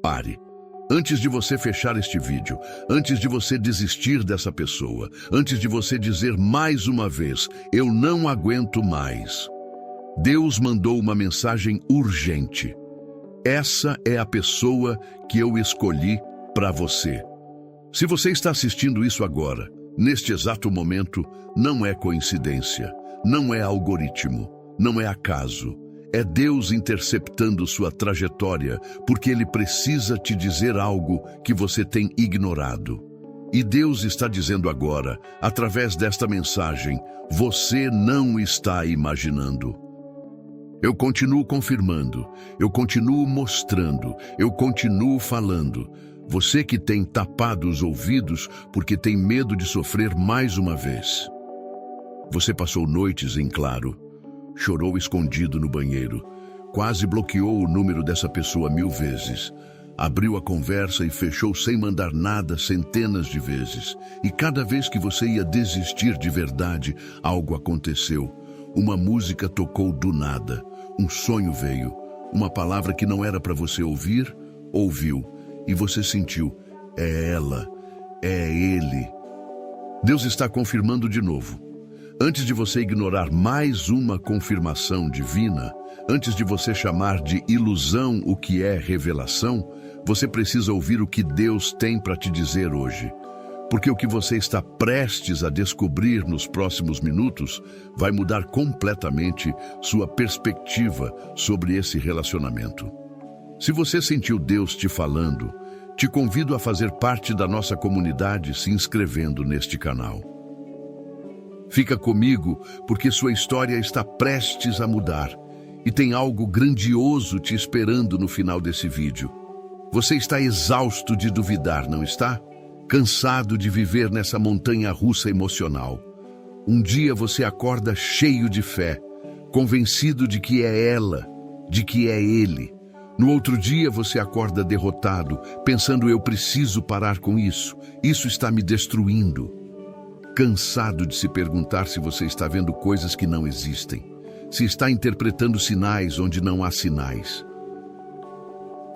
Pare. Antes de você fechar este vídeo, antes de você desistir dessa pessoa, antes de você dizer mais uma vez, eu não aguento mais, Deus mandou uma mensagem urgente. Essa é a pessoa que eu escolhi para você. Se você está assistindo isso agora, neste exato momento, não é coincidência, não é algoritmo, não é acaso. É Deus interceptando sua trajetória, porque Ele precisa te dizer algo que você tem ignorado. E Deus está dizendo agora, através desta mensagem, você não está imaginando. Eu continuo confirmando, eu continuo mostrando, eu continuo falando. Você que tem tapado os ouvidos porque tem medo de sofrer mais uma vez. Você passou noites em claro, chorou escondido no banheiro, quase bloqueou o número dessa pessoa 1000 vezes, abriu a conversa e fechou sem mandar nada centenas de vezes. E cada vez que você ia desistir de verdade, algo aconteceu. Uma música tocou do nada, um sonho veio, uma palavra que não era para você ouvir, ouviu, e você sentiu, é ela, é ele. Deus está confirmando de novo. Antes de você ignorar mais uma confirmação divina, antes de você chamar de ilusão o que é revelação, você precisa ouvir o que Deus tem para te dizer hoje. Porque o que você está prestes a descobrir nos próximos minutos vai mudar completamente sua perspectiva sobre esse relacionamento. Se você sentiu Deus te falando, te convido a fazer parte da nossa comunidade se inscrevendo neste canal. Fica comigo, porque sua história está prestes a mudar e tem algo grandioso te esperando no final desse vídeo. Você está exausto de duvidar, não está? Cansado de viver nessa montanha-russa emocional. Um dia você acorda cheio de fé, convencido de que é ela, de que é ele. No outro dia você acorda derrotado, pensando eu preciso parar com isso está me destruindo. Cansado de se perguntar se você está vendo coisas que não existem, se está interpretando sinais onde não há sinais,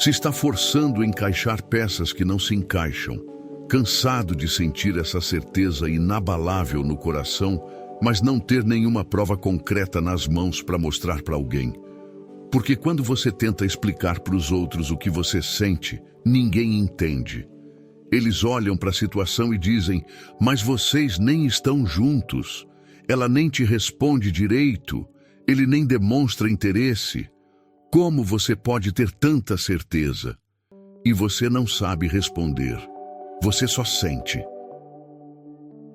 se está forçando encaixar peças que não se encaixam, cansado de sentir essa certeza inabalável no coração, mas não ter nenhuma prova concreta nas mãos para mostrar para alguém. Porque quando você tenta explicar para os outros o que você sente, ninguém entende. Eles olham para a situação e dizem, mas vocês nem estão juntos. Ela nem te responde direito. Ele nem demonstra interesse. Como você pode ter tanta certeza? E você não sabe responder. Você só sente.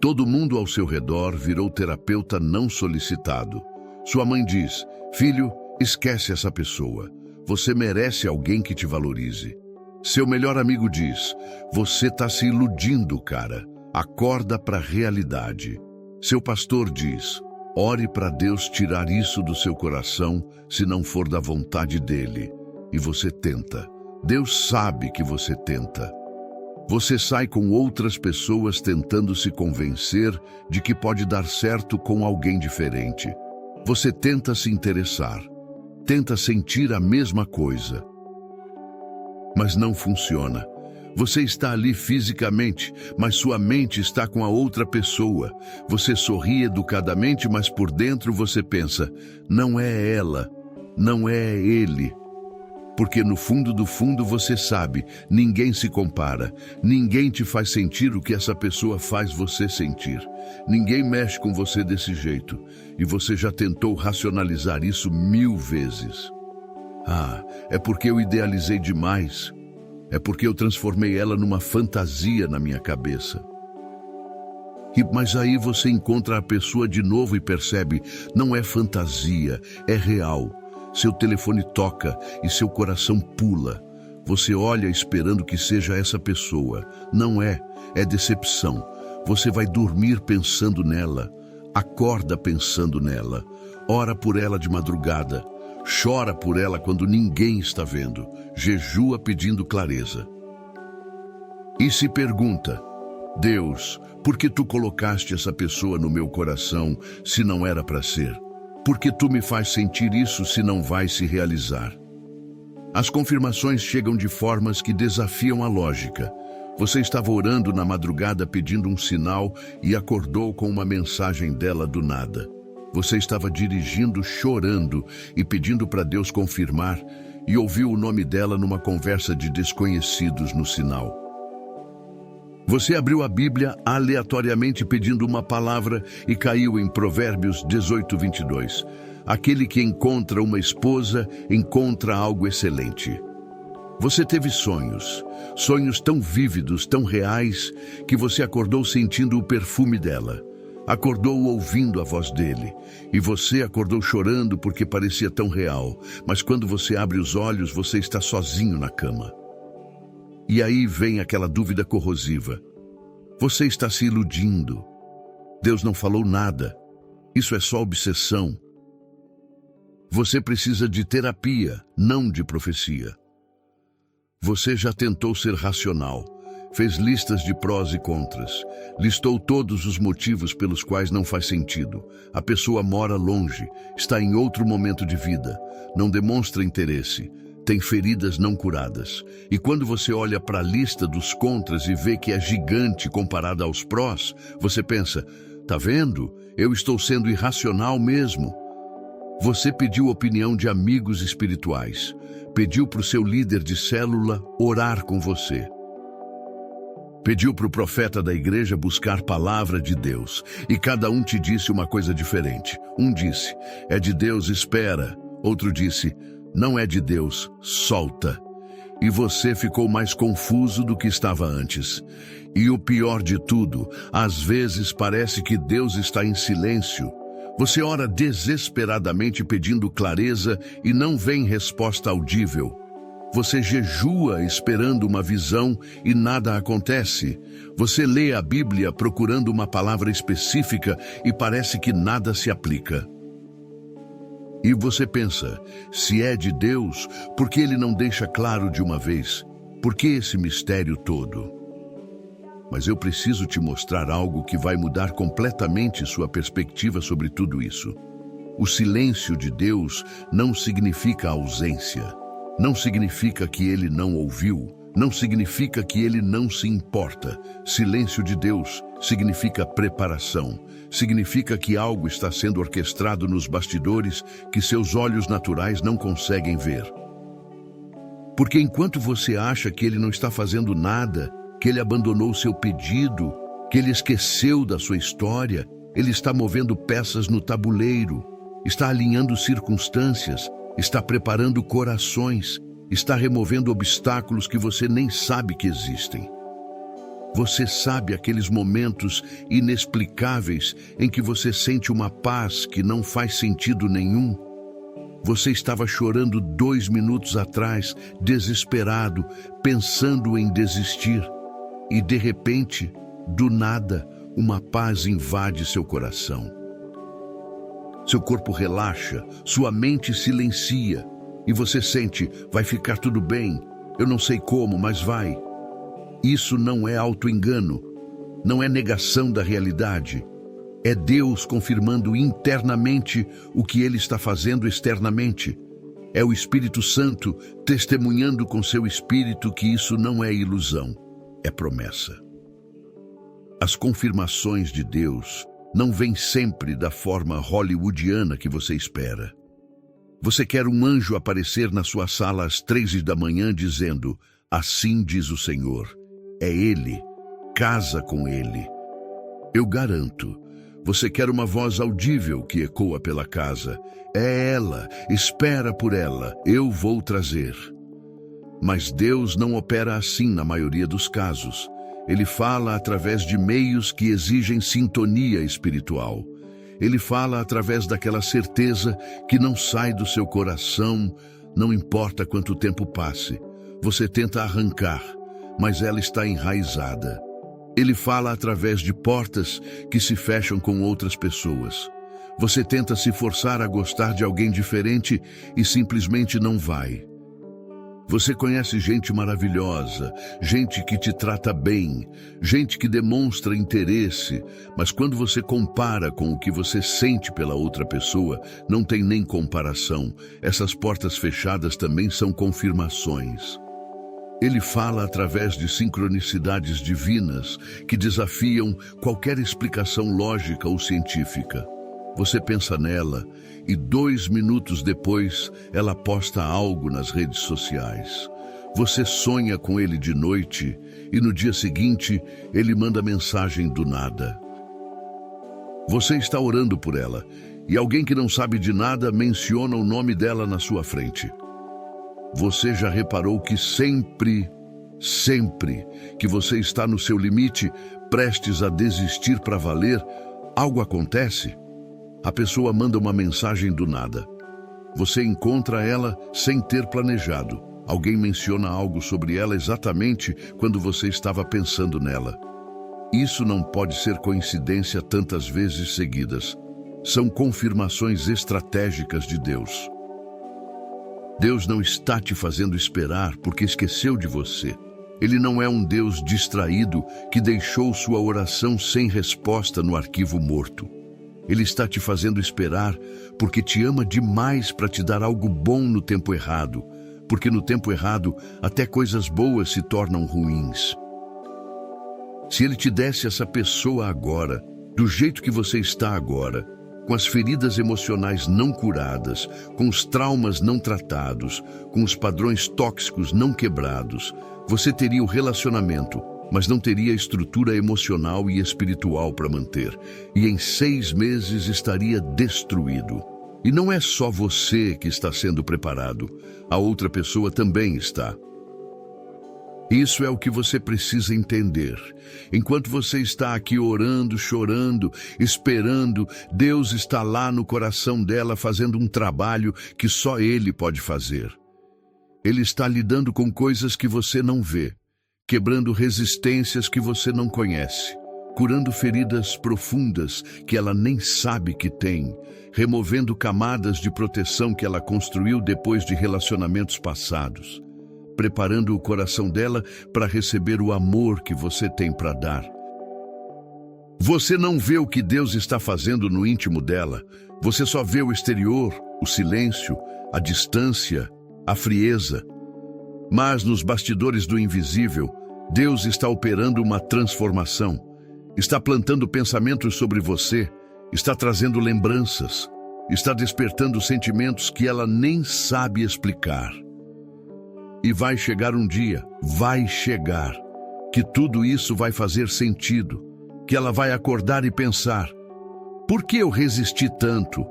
Todo mundo ao seu redor virou terapeuta não solicitado. Sua mãe diz, filho, esquece essa pessoa. Você merece alguém que te valorize. Seu melhor amigo diz, você está se iludindo, cara. Acorda para a realidade. Seu pastor diz, ore para Deus tirar isso do seu coração, se não for da vontade dele. E você tenta. Deus sabe que você tenta. Você sai com outras pessoas tentando se convencer de que pode dar certo com alguém diferente. Você tenta se interessar. Tenta sentir a mesma coisa. Mas não funciona. Você está ali fisicamente, mas sua mente está com a outra pessoa. Você sorri educadamente, mas por dentro você pensa, não é ela, não é ele. Porque no fundo do fundo você sabe, ninguém se compara, ninguém te faz sentir o que essa pessoa faz você sentir. Ninguém mexe com você desse jeito, e você já tentou racionalizar isso 1000 vezes. Ah, é porque eu idealizei demais. É porque eu transformei ela numa fantasia na minha cabeça. Mas aí você encontra a pessoa de novo e percebe, não é fantasia, é real. Seu telefone toca e seu coração pula. Você olha esperando que seja essa pessoa. Não é, é decepção. Você vai dormir pensando nela, acorda pensando nela, ora por ela de madrugada, chora por ela quando ninguém está vendo, jejua pedindo clareza. E se pergunta, Deus, por que tu colocaste essa pessoa no meu coração se não era para ser? Por que tu me faz sentir isso se não vai se realizar? As confirmações chegam de formas que desafiam a lógica. Você estava orando na madrugada pedindo um sinal e acordou com uma mensagem dela do nada. Você estava dirigindo, chorando e pedindo para Deus confirmar e ouviu o nome dela numa conversa de desconhecidos no sinal. Você abriu a Bíblia aleatoriamente pedindo uma palavra e caiu em Provérbios 18:22. Aquele que encontra uma esposa encontra algo excelente. Você teve sonhos tão vívidos, tão reais, que você acordou sentindo o perfume dela. Acordou ouvindo a voz dele, e você acordou chorando porque parecia tão real, mas quando você abre os olhos, você está sozinho na cama. E aí vem aquela dúvida corrosiva. Você está se iludindo. Deus não falou nada. Isso é só obsessão. Você precisa de terapia, não de profecia. Você já tentou ser racional. Fez listas de prós e contras. Listou todos os motivos pelos quais não faz sentido. A pessoa mora longe, está em outro momento de vida, não demonstra interesse, tem feridas não curadas. E quando você olha para a lista dos contras e vê que é gigante comparada aos prós, você pensa, tá vendo? Eu estou sendo irracional mesmo. Você pediu opinião de amigos espirituais. Pediu para o seu líder de célula orar com você. Pediu para o profeta da igreja buscar palavra de Deus, e cada um te disse uma coisa diferente. Um disse, é de Deus, espera. Outro disse, não é de Deus, solta. E você ficou mais confuso do que estava antes. E o pior de tudo, às vezes parece que Deus está em silêncio. Você ora desesperadamente pedindo clareza e não vem resposta audível. Você jejua esperando uma visão e nada acontece. Você lê a Bíblia procurando uma palavra específica e parece que nada se aplica. E você pensa, se é de Deus, por que Ele não deixa claro de uma vez? Por que esse mistério todo? Mas eu preciso te mostrar algo que vai mudar completamente sua perspectiva sobre tudo isso. O silêncio de Deus não significa ausência. Não significa que Ele não ouviu. Não significa que Ele não se importa. Silêncio de Deus significa preparação. Significa que algo está sendo orquestrado nos bastidores que seus olhos naturais não conseguem ver. Porque enquanto você acha que Ele não está fazendo nada, que Ele abandonou seu pedido, que Ele esqueceu da sua história, Ele está movendo peças no tabuleiro, está alinhando circunstâncias, está preparando corações, está removendo obstáculos que você nem sabe que existem. Você sabe aqueles momentos inexplicáveis em que você sente uma paz que não faz sentido nenhum? Você estava chorando 2 minutos atrás, desesperado, pensando em desistir. E de repente, do nada, uma paz invade seu coração. Seu corpo relaxa, sua mente silencia, e você sente, vai ficar tudo bem, eu não sei como, mas vai. Isso não é auto-engano, não é negação da realidade. É Deus confirmando internamente o que Ele está fazendo externamente. É o Espírito Santo testemunhando com seu espírito que isso não é ilusão, é promessa. As confirmações de Deus não vêm sempre da forma hollywoodiana que você espera. Você quer um anjo aparecer na sua sala às 3 da manhã dizendo, assim diz o Senhor, é Ele, casa com Ele. Eu garanto, você quer uma voz audível que ecoa pela casa. É ela, espera por ela, eu vou trazer. Mas Deus não opera assim na maioria dos casos. Ele fala através de meios que exigem sintonia espiritual. Ele fala através daquela certeza que não sai do seu coração, não importa quanto tempo passe. Você tenta arrancar, mas ela está enraizada. Ele fala através de portas que se fecham com outras pessoas. Você tenta se forçar a gostar de alguém diferente e simplesmente não vai. Você conhece gente maravilhosa, gente que te trata bem, gente que demonstra interesse, mas quando você compara com o que você sente pela outra pessoa, não tem nem comparação. Essas portas fechadas também são confirmações. Ele fala através de sincronicidades divinas que desafiam qualquer explicação lógica ou científica. Você pensa nela e 2 minutos depois ela posta algo nas redes sociais. Você sonha com ele de noite e no dia seguinte ele manda mensagem do nada. Você está orando por ela e alguém que não sabe de nada menciona o nome dela na sua frente. Você já reparou que sempre que você está no seu limite, prestes a desistir para valer, algo acontece? A pessoa manda uma mensagem do nada. Você encontra ela sem ter planejado. Alguém menciona algo sobre ela exatamente quando você estava pensando nela. Isso não pode ser coincidência tantas vezes seguidas. São confirmações estratégicas de Deus. Deus não está te fazendo esperar porque esqueceu de você. Ele não é um Deus distraído que deixou sua oração sem resposta no arquivo morto. Ele está te fazendo esperar porque te ama demais para te dar algo bom no tempo errado, porque no tempo errado até coisas boas se tornam ruins. Se ele te desse essa pessoa agora, do jeito que você está agora, com as feridas emocionais não curadas, com os traumas não tratados, com os padrões tóxicos não quebrados, você teria o relacionamento, mas não teria estrutura emocional e espiritual para manter. E em 6 meses estaria destruído. E não é só você que está sendo preparado, a outra pessoa também está. Isso é o que você precisa entender. Enquanto você está aqui orando, chorando, esperando, Deus está lá no coração dela fazendo um trabalho que só Ele pode fazer. Ele está lidando com coisas que você não vê, quebrando resistências que você não conhece, curando feridas profundas que ela nem sabe que tem, removendo camadas de proteção que ela construiu depois de relacionamentos passados, preparando o coração dela para receber o amor que você tem para dar. Você não vê o que Deus está fazendo no íntimo dela, você só vê o exterior, o silêncio, a distância, a frieza. Mas nos bastidores do invisível, Deus está operando uma transformação, está plantando pensamentos sobre você, está trazendo lembranças, está despertando sentimentos que ela nem sabe explicar. E vai chegar um dia, que tudo isso vai fazer sentido, que ela vai acordar e pensar: por que eu resisti tanto?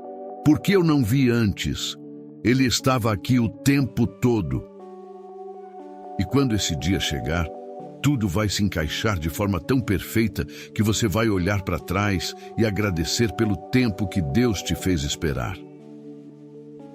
Por que eu não vi antes? Ele estava aqui o tempo todo. E quando esse dia chegar, tudo vai se encaixar de forma tão perfeita que você vai olhar para trás e agradecer pelo tempo que Deus te fez esperar.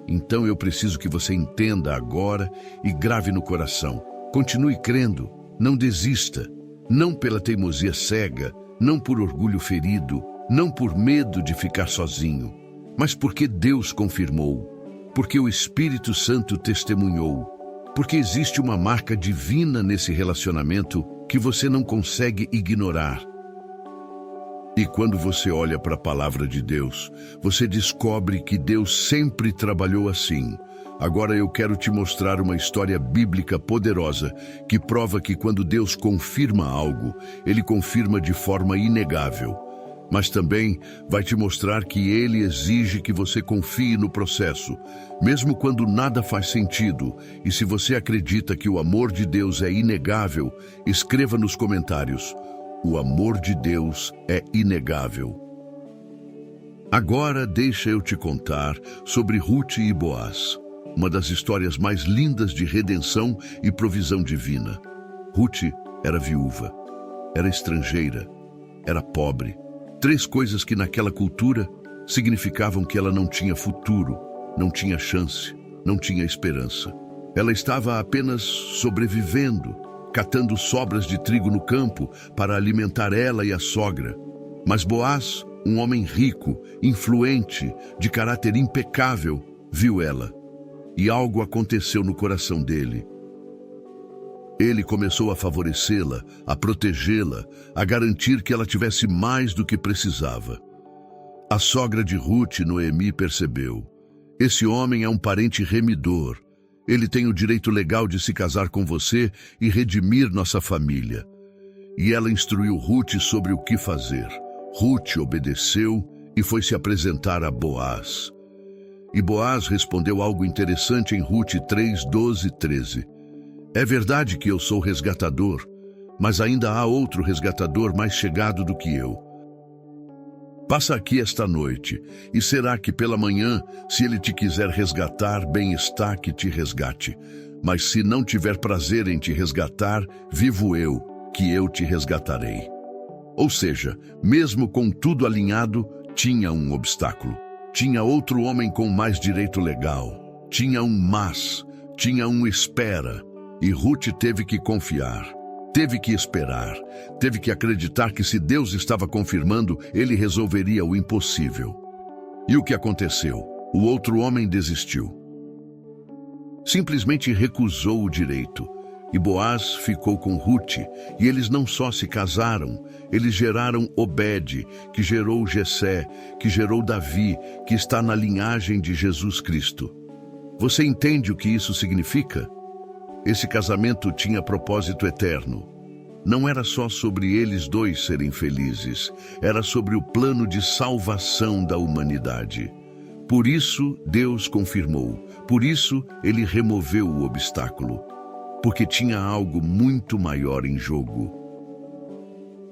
Então eu preciso que você entenda agora e grave no coração. Continue crendo, não desista, não pela teimosia cega, não por orgulho ferido, não por medo de ficar sozinho, mas porque Deus confirmou, porque o Espírito Santo testemunhou, porque existe uma marca divina nesse relacionamento que você não consegue ignorar. E quando você olha para a palavra de Deus, você descobre que Deus sempre trabalhou assim. Agora eu quero te mostrar uma história bíblica poderosa que prova que quando Deus confirma algo, Ele confirma de forma inegável. Mas também vai te mostrar que Ele exige que você confie no processo, mesmo quando nada faz sentido. E se você acredita que o amor de Deus é inegável, escreva nos comentários: o amor de Deus é inegável. Agora deixa eu te contar sobre Ruth e Boaz, uma das histórias mais lindas de redenção e provisão divina. Ruth era viúva, era estrangeira, era pobre. 3 coisas que naquela cultura significavam que ela não tinha futuro, não tinha chance, não tinha esperança. Ela estava apenas sobrevivendo, catando sobras de trigo no campo para alimentar ela e a sogra. Mas Boaz, um homem rico, influente, de caráter impecável, viu ela. E algo aconteceu no coração dele. Ele começou a favorecê-la, a protegê-la, a garantir que ela tivesse mais do que precisava. A sogra de Ruth, Noemi, percebeu: esse homem é um parente remidor. Ele tem o direito legal de se casar com você e redimir nossa família. E ela instruiu Ruth sobre o que fazer. Ruth obedeceu e foi se apresentar a Boaz. E Boaz respondeu algo interessante em Ruth 3, 12 e 13. É verdade que eu sou resgatador, mas ainda há outro resgatador mais chegado do que eu. Passa aqui esta noite, e será que pela manhã, se ele te quiser resgatar, bem está que te resgate. Mas se não tiver prazer em te resgatar, vivo eu, que eu te resgatarei. Ou seja, mesmo com tudo alinhado, tinha um obstáculo. Tinha outro homem com mais direito legal. Tinha um mas, tinha um espera. E Ruth teve que confiar, teve que esperar, teve que acreditar que se Deus estava confirmando, ele resolveria o impossível. E o que aconteceu? O outro homem desistiu. Simplesmente recusou o direito. E Boaz ficou com Ruth, e eles não só se casaram, eles geraram Obed, que gerou Jessé, que gerou Davi, que está na linhagem de Jesus Cristo. Você entende o que isso significa? Esse casamento tinha propósito eterno. Não era só sobre eles dois serem felizes, era sobre o plano de salvação da humanidade. Por isso, Deus confirmou, por isso, ele removeu o obstáculo. Porque tinha algo muito maior em jogo.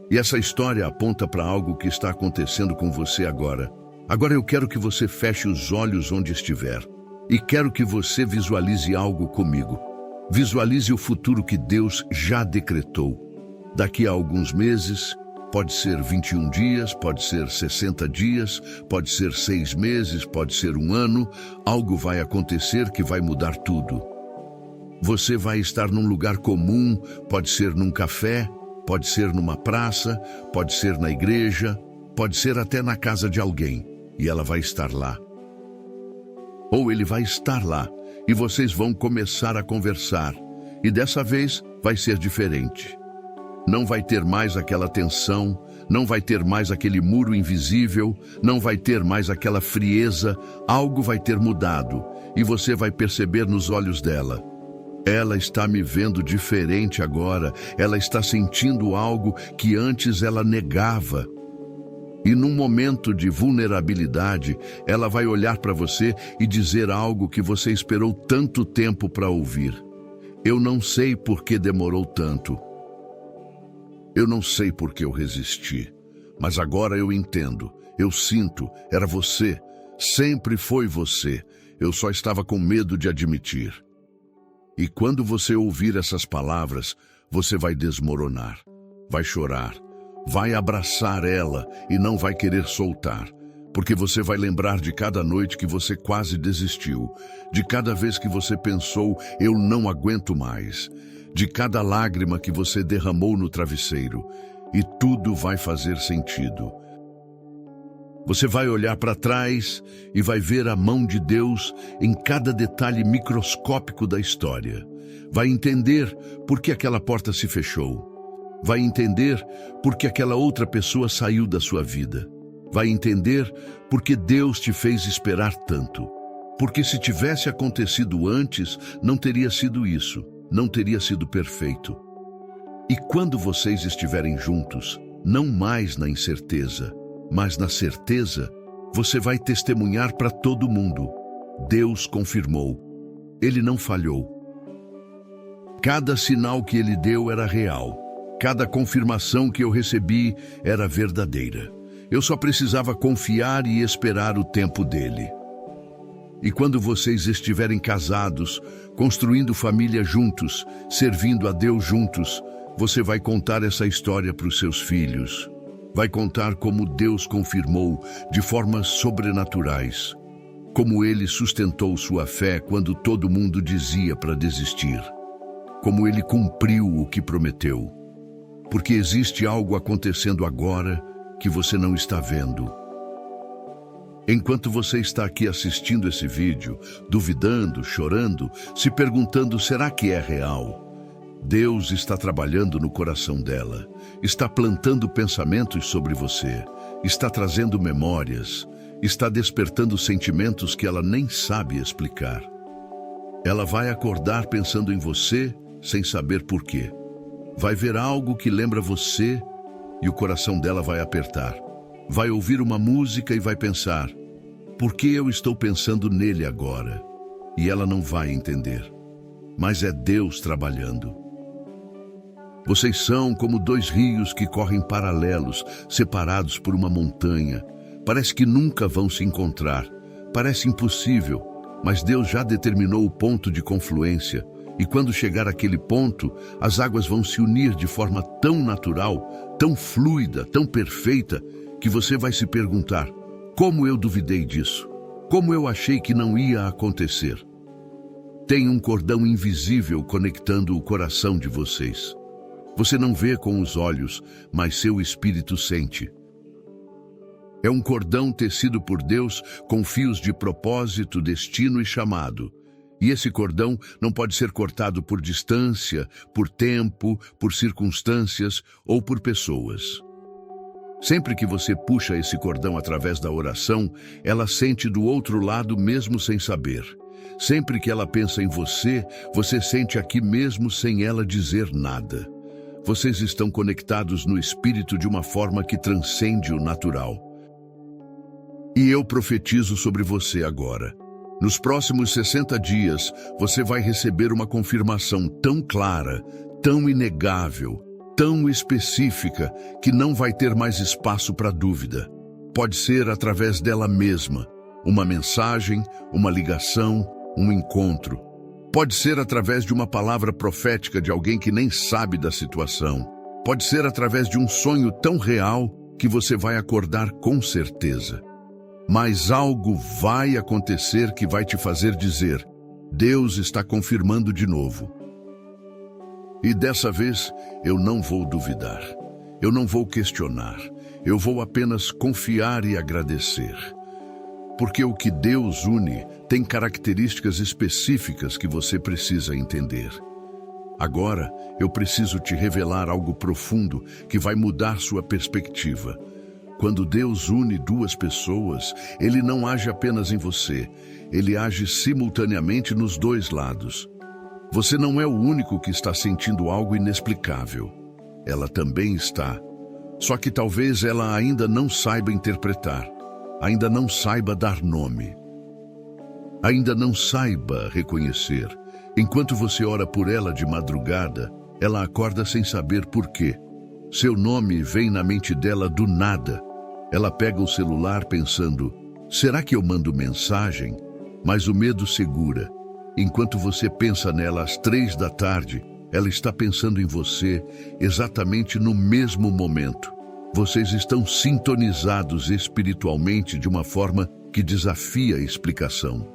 E essa história aponta para algo que está acontecendo com você agora. Agora eu quero que você feche os olhos onde estiver. E quero que você visualize algo comigo. Visualize o futuro que Deus já decretou. Daqui a alguns meses, pode ser 21 dias, pode ser 60 dias, pode ser 6 meses, pode ser um ano. Algo vai acontecer que vai mudar tudo. Você vai estar num lugar comum, pode ser num café, pode ser numa praça, pode ser na igreja, pode ser até na casa de alguém, e ela vai estar lá. Ou ele vai estar lá, e vocês vão começar a conversar, e dessa vez vai ser diferente. Não vai ter mais aquela tensão, não vai ter mais aquele muro invisível, não vai ter mais aquela frieza, algo vai ter mudado, e você vai perceber nos olhos dela. Ela está me vendo diferente agora, ela está sentindo algo que antes ela negava. E num momento de vulnerabilidade, ela vai olhar para você e dizer algo que você esperou tanto tempo para ouvir. Eu não sei por que demorou tanto. Eu não sei por que eu resisti. Mas agora eu entendo, eu sinto, era você, sempre foi você. Eu só estava com medo de admitir. E quando você ouvir essas palavras, você vai desmoronar, vai chorar, vai abraçar ela e não vai querer soltar, porque você vai lembrar de cada noite que você quase desistiu, de cada vez que você pensou, eu não aguento mais, de cada lágrima que você derramou no travesseiro, e tudo vai fazer sentido. Você vai olhar para trás e vai ver a mão de Deus em cada detalhe microscópico da história. Vai entender por que aquela porta se fechou. Vai entender por que aquela outra pessoa saiu da sua vida. Vai entender por que Deus te fez esperar tanto. Porque se tivesse acontecido antes, não teria sido isso, não teria sido perfeito. E quando vocês estiverem juntos, não mais na incerteza, mas na certeza, você vai testemunhar para todo mundo. Deus confirmou. Ele não falhou. Cada sinal que ele deu era real. Cada confirmação que eu recebi era verdadeira. Eu só precisava confiar e esperar o tempo dele. E quando vocês estiverem casados, construindo família juntos, servindo a Deus juntos, você vai contar essa história para os seus filhos. Vai contar como Deus confirmou de formas sobrenaturais, como ele sustentou sua fé quando todo mundo dizia para desistir, como ele cumpriu o que prometeu, porque existe algo acontecendo agora que você não está vendo. Enquanto você está aqui assistindo esse vídeo, duvidando, chorando, se perguntando, será que é real? Deus está trabalhando no coração dela, está plantando pensamentos sobre você, está trazendo memórias, está despertando sentimentos que ela nem sabe explicar. Ela vai acordar pensando em você sem saber por quê. Vai ver algo que lembra você e o coração dela vai apertar. Vai ouvir uma música e vai pensar: por que eu estou pensando nele agora? E ela não vai entender. Mas é Deus trabalhando. Vocês são como dois rios que correm paralelos, separados por uma montanha. Parece que nunca vão se encontrar. Parece impossível, mas Deus já determinou o ponto de confluência. E quando chegar àquele ponto, as águas vão se unir de forma tão natural, tão fluida, tão perfeita, que você vai se perguntar: como eu duvidei disso? Como eu achei que não ia acontecer? Tem um cordão invisível conectando o coração de vocês. Você não vê com os olhos, mas seu espírito sente. É um cordão tecido por Deus com fios de propósito, destino e chamado. E esse cordão não pode ser cortado por distância, por tempo, por circunstâncias ou por pessoas. Sempre que você puxa esse cordão através da oração, ela sente do outro lado mesmo sem saber. Sempre que ela pensa em você, você sente aqui mesmo sem ela dizer nada. Vocês estão conectados no espírito de uma forma que transcende o natural. E eu profetizo sobre você agora. Nos próximos 60 dias, você vai receber uma confirmação tão clara, tão inegável, tão específica, que não vai ter mais espaço para dúvida. Pode ser através dela mesma, uma mensagem, uma ligação, um encontro. Pode ser através de uma palavra profética de alguém que nem sabe da situação. Pode ser através de um sonho tão real que você vai acordar com certeza. Mas algo vai acontecer que vai te fazer dizer: Deus está confirmando de novo. E dessa vez eu não vou duvidar, eu não vou questionar, eu vou apenas confiar e agradecer. Porque o que Deus une tem características específicas que você precisa entender. Agora eu preciso te revelar algo profundo que vai mudar sua perspectiva. Quando Deus une duas pessoas, Ele não age apenas em você, Ele age simultaneamente nos dois lados. Você não é o único que está sentindo algo inexplicável. Ela também está. Só que talvez ela ainda não saiba interpretar, ainda não saiba dar nome, ainda não saiba reconhecer. Enquanto você ora por ela de madrugada, ela acorda sem saber por quê. Seu nome vem na mente dela do nada. Ela pega o celular pensando: será que eu mando mensagem? Mas o medo segura. Enquanto você pensa nela às 3 da tarde, ela está pensando em você exatamente no mesmo momento. Vocês estão sintonizados espiritualmente de uma forma que desafia a explicação.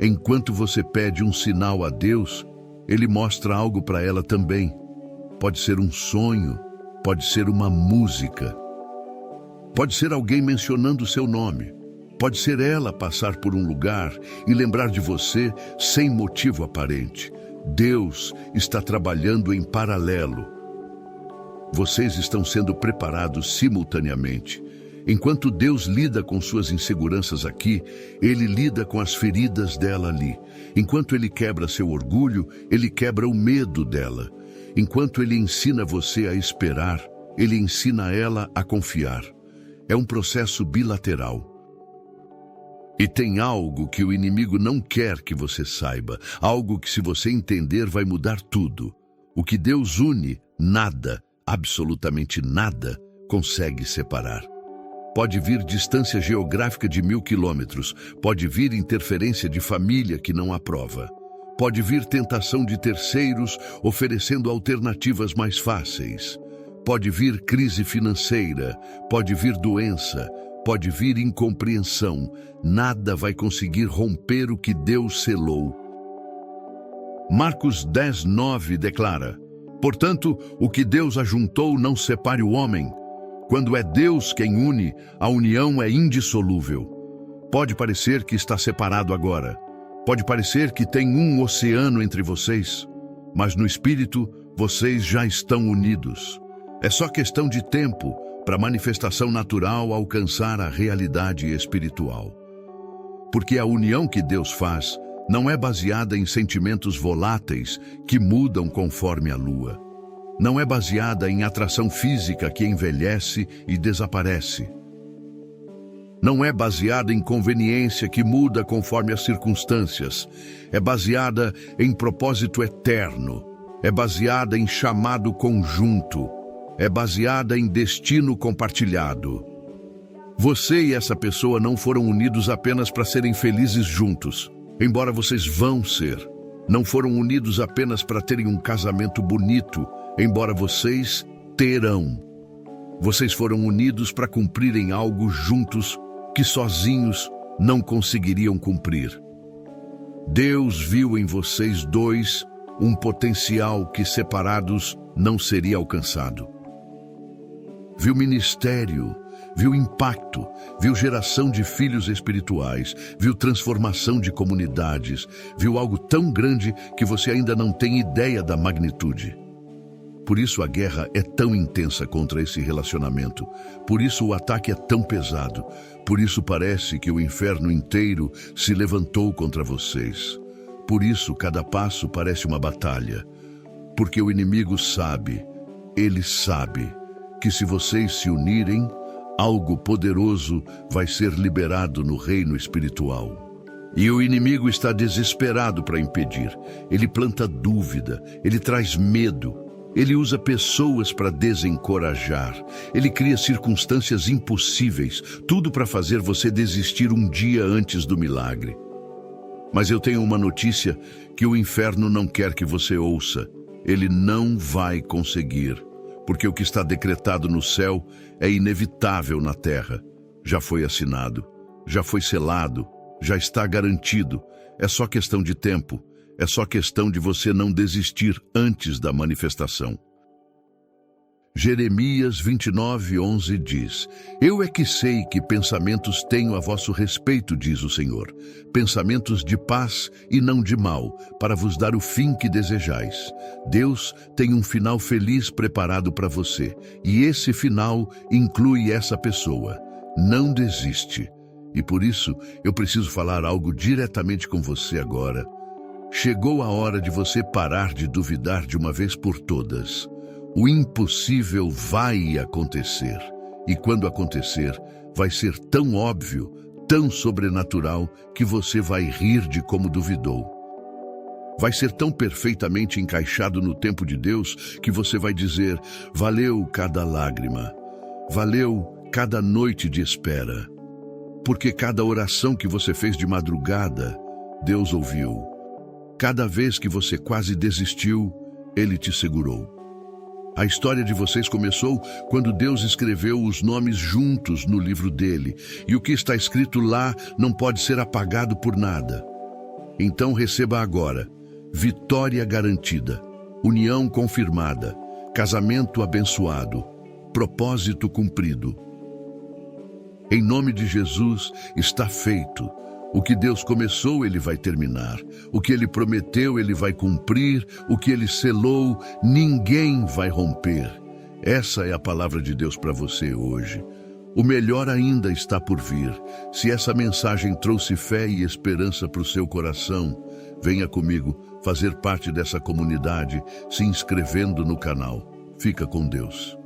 Enquanto você pede um sinal a Deus, Ele mostra algo para ela também. Pode ser um sonho, pode ser uma música, pode ser alguém mencionando seu nome, pode ser ela passar por um lugar e lembrar de você sem motivo aparente. Deus está trabalhando em paralelo. Vocês estão sendo preparados simultaneamente. Enquanto Deus lida com suas inseguranças aqui, Ele lida com as feridas dela ali. Enquanto Ele quebra seu orgulho, Ele quebra o medo dela. Enquanto Ele ensina você a esperar, Ele ensina ela a confiar. É um processo bilateral. E tem algo que o inimigo não quer que você saiba, algo que, se você entender, vai mudar tudo. O que Deus une, nada, absolutamente nada, consegue separar. Pode vir distância geográfica de 1000 quilômetros, pode vir interferência de família que não aprova, pode vir tentação de terceiros oferecendo alternativas mais fáceis, pode vir crise financeira, pode vir doença, pode vir incompreensão. Nada vai conseguir romper o que Deus selou. Marcos 10:9 declara: portanto, o que Deus ajuntou não separe o homem. Quando é Deus quem une, a união é indissolúvel. Pode parecer que está separado agora. Pode parecer que tem um oceano entre vocês. Mas no Espírito, Vocês já estão unidos. É só questão de tempo para a manifestação natural alcançar a realidade espiritual. Porque a união que Deus faz não é baseada em sentimentos voláteis que mudam conforme a lua. Não é baseada em atração física que envelhece e desaparece. Não é baseada em conveniência que muda conforme as circunstâncias. É baseada em propósito eterno. É baseada em chamado conjunto. É baseada em destino compartilhado. Você e essa pessoa não foram unidos apenas para serem felizes juntos, embora vocês vão ser. Não foram unidos apenas para terem um casamento bonito, embora vocês terão. Vocês foram unidos para cumprirem algo juntos que sozinhos não conseguiriam cumprir. Deus viu em vocês dois um potencial que separados não seria alcançado. Viu ministério, viu impacto, viu geração de filhos espirituais, viu transformação de comunidades, viu algo tão grande que você ainda não tem ideia da magnitude. Por isso a guerra é tão intensa contra esse relacionamento, por isso o ataque é tão pesado, por isso parece que o inferno inteiro se levantou contra vocês. Por isso cada passo parece uma batalha, porque o inimigo sabe, ele sabe, que se vocês se unirem, algo poderoso vai ser liberado no reino espiritual. E o inimigo está desesperado para impedir. Ele planta dúvida, ele traz medo, ele usa pessoas para desencorajar, ele cria circunstâncias impossíveis, tudo para fazer você desistir um dia antes do milagre. Mas eu tenho uma notícia que o inferno não quer que você ouça. Ele não vai conseguir. Porque o que está decretado no céu é inevitável na terra. Já foi assinado, já foi selado, já está garantido. É só questão de tempo, é só questão de você não desistir antes da manifestação. Jeremias 29:11 diz: Eu é que sei que pensamentos tenho a vosso respeito, diz o Senhor, pensamentos de paz e não de mal, para vos dar o fim que desejais. Deus tem um final feliz preparado para você, e esse final inclui essa pessoa. Não desiste. E por isso, eu preciso falar algo diretamente com você agora. Chegou a hora de você parar de duvidar de uma vez por todas. O impossível vai acontecer. E quando acontecer, vai ser tão óbvio, tão sobrenatural, que você vai rir de como duvidou. Vai ser tão perfeitamente encaixado no tempo de Deus que você vai dizer: valeu cada lágrima, valeu cada noite de espera. Porque cada oração que você fez de madrugada, Deus ouviu. Cada vez que você quase desistiu, Ele te segurou. A história de vocês começou quando Deus escreveu os nomes juntos no livro dele, e o que está escrito lá não pode ser apagado por nada. Então receba agora vitória garantida, união confirmada, casamento abençoado, propósito cumprido. Em nome de Jesus, está feito. O que Deus começou, Ele vai terminar. O que Ele prometeu, Ele vai cumprir. O que Ele selou, ninguém vai romper. Essa é a palavra de Deus para você hoje. O melhor ainda está por vir. Se essa mensagem trouxe fé e esperança para o seu coração, venha comigo fazer parte dessa comunidade, se inscrevendo no canal. Fica com Deus.